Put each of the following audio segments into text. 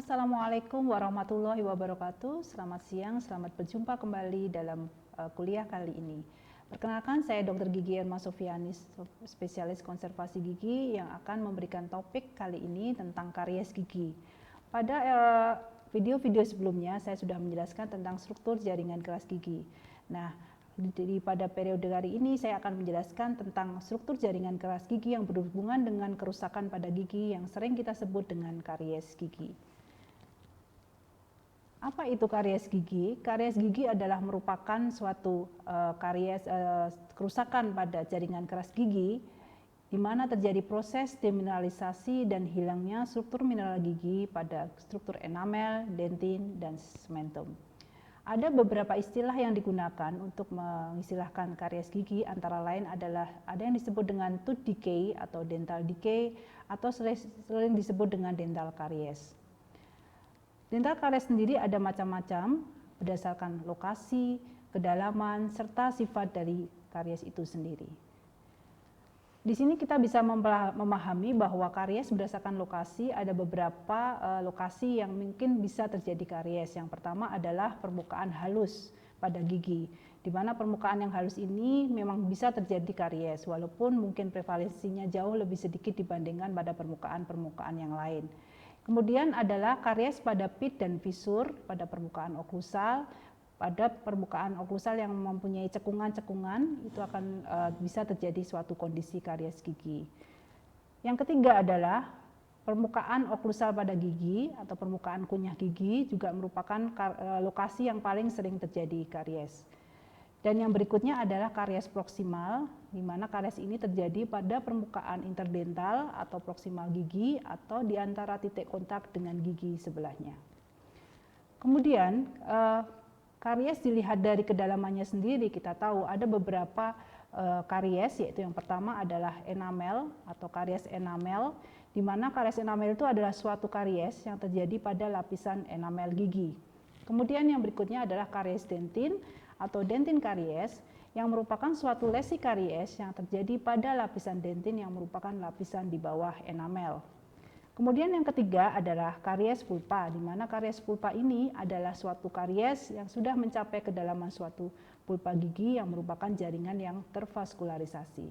Assalamualaikum warahmatullahi wabarakatuh. Selamat siang, selamat berjumpa kembali dalam kuliah kali ini. Perkenalkan, saya Dr. Gigi Irma Sofianis, spesialis konservasi gigi yang akan memberikan topik kali ini tentang karies gigi. Pada video-video sebelumnya saya sudah menjelaskan tentang struktur jaringan keras gigi. Nah, pada periode hari ini saya akan menjelaskan tentang struktur jaringan keras gigi yang berhubungan dengan kerusakan pada gigi yang sering kita sebut dengan karies gigi. Apa itu karies gigi? Karies gigi adalah merupakan suatu kerusakan pada jaringan keras gigi di mana terjadi proses demineralisasi dan hilangnya struktur mineral gigi pada struktur enamel, dentin, dan sementum. Ada beberapa istilah yang digunakan untuk mengistilahkan karies gigi, antara lain adalah ada yang disebut dengan tooth decay atau dental decay atau sering disebut dengan dental karies. Dental karies sendiri ada macam-macam berdasarkan lokasi, kedalaman, serta sifat dari karies itu sendiri. Di sini kita bisa memahami bahwa karies berdasarkan lokasi ada beberapa lokasi yang mungkin bisa terjadi karies. Yang pertama adalah permukaan halus pada gigi, di mana permukaan yang halus ini memang bisa terjadi karies, walaupun mungkin prevalensinya jauh lebih sedikit dibandingkan pada permukaan-permukaan yang lain. Kemudian adalah karies pada pit dan fisur pada permukaan oklusal. Pada permukaan oklusal yang mempunyai cekungan-cekungan itu akan bisa terjadi suatu kondisi karies gigi. Yang ketiga adalah permukaan oklusal pada gigi atau permukaan kunyah gigi juga merupakan lokasi yang paling sering terjadi karies. Dan yang berikutnya adalah karies proksimal, di mana karies ini terjadi pada permukaan interdental atau proksimal gigi atau di antara titik kontak dengan gigi sebelahnya. Kemudian karies dilihat dari kedalamannya sendiri, kita tahu ada beberapa karies, yaitu yang pertama adalah enamel atau karies enamel, di mana karies enamel itu adalah suatu karies yang terjadi pada lapisan enamel gigi. Kemudian yang berikutnya adalah karies dentin atau dentin karies yang merupakan suatu lesi karies yang terjadi pada lapisan dentin yang merupakan lapisan di bawah enamel. Kemudian yang ketiga adalah karies pulpa, di mana karies pulpa ini adalah suatu karies yang sudah mencapai kedalaman suatu pulpa gigi yang merupakan jaringan yang tervaskularisasi.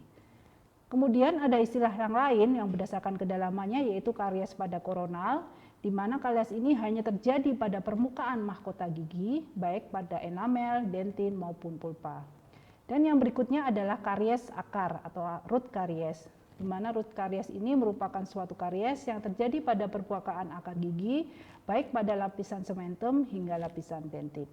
Kemudian ada istilah yang lain yang berdasarkan kedalamannya, yaitu karies pada koronal, di mana karies ini hanya terjadi pada permukaan mahkota gigi, baik pada enamel, dentin, maupun pulpa. Dan yang berikutnya adalah karies akar atau root karies, di mana root karies ini merupakan suatu karies yang terjadi pada permukaan akar gigi, baik pada lapisan sementum hingga lapisan dentin.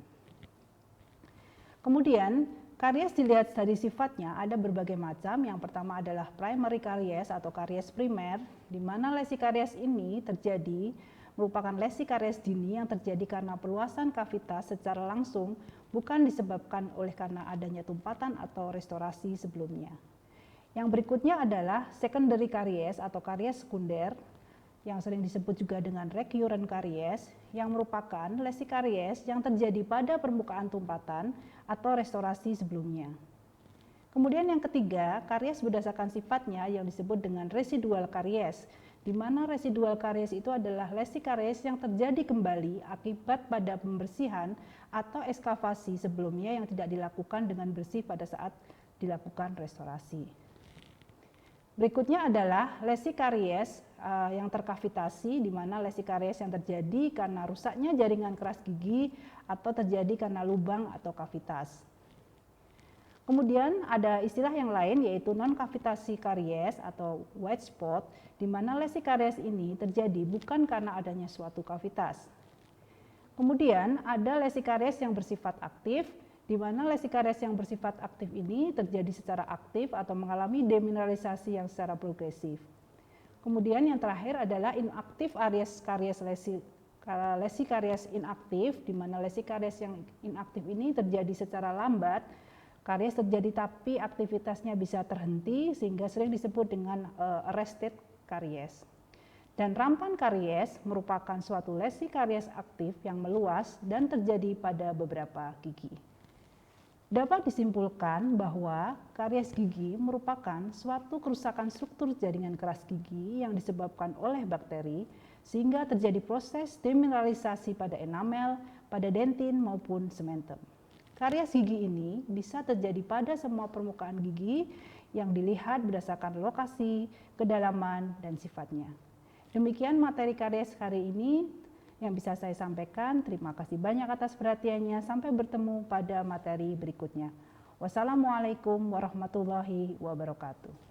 Kemudian, karies dilihat dari sifatnya ada berbagai macam. Yang pertama adalah primary karies atau karies primer, di mana lesi karies ini terjadi merupakan lesi karies dini yang terjadi karena perluasan kavitas secara langsung, bukan disebabkan oleh karena adanya tumpatan atau restorasi sebelumnya. Yang berikutnya adalah secondary karies atau karies sekunder, yang sering disebut juga dengan recurrent karies, yang merupakan lesi karies yang terjadi pada permukaan tumpatan atau restorasi sebelumnya. Kemudian yang ketiga, karies berdasarkan sifatnya yang disebut dengan residual karies, di mana residual karies itu adalah lesi karies yang terjadi kembali akibat pada pembersihan atau ekskavasi sebelumnya yang tidak dilakukan dengan bersih pada saat dilakukan restorasi. Berikutnya adalah lesi karies yang terkavitasi, di mana lesi karies yang terjadi karena rusaknya jaringan keras gigi atau terjadi karena lubang atau kavitas. Kemudian ada istilah yang lain, yaitu non-kavitasi karies atau white spot, di mana lesi karies ini terjadi bukan karena adanya suatu kavitas. Kemudian ada lesi karies yang bersifat aktif, di mana lesi karies yang bersifat aktif ini terjadi secara aktif atau mengalami demineralisasi yang secara progresif. Kemudian yang terakhir adalah inaktif lesi karies inaktif, di mana lesi karies yang inaktif ini terjadi secara lambat. Karies terjadi tapi aktivitasnya bisa terhenti sehingga sering disebut dengan arrested karies. Dan rampant karies merupakan suatu lesi karies aktif yang meluas dan terjadi pada beberapa gigi. Dapat disimpulkan bahwa karies gigi merupakan suatu kerusakan struktur jaringan keras gigi yang disebabkan oleh bakteri sehingga terjadi proses demineralisasi pada enamel, pada dentin maupun sementum. Karies gigi ini bisa terjadi pada semua permukaan gigi yang dilihat berdasarkan lokasi, kedalaman, dan sifatnya. Demikian materi karies hari ini yang bisa saya sampaikan. Terima kasih banyak atas perhatiannya. Sampai bertemu pada materi berikutnya. Wassalamualaikum warahmatullahi wabarakatuh.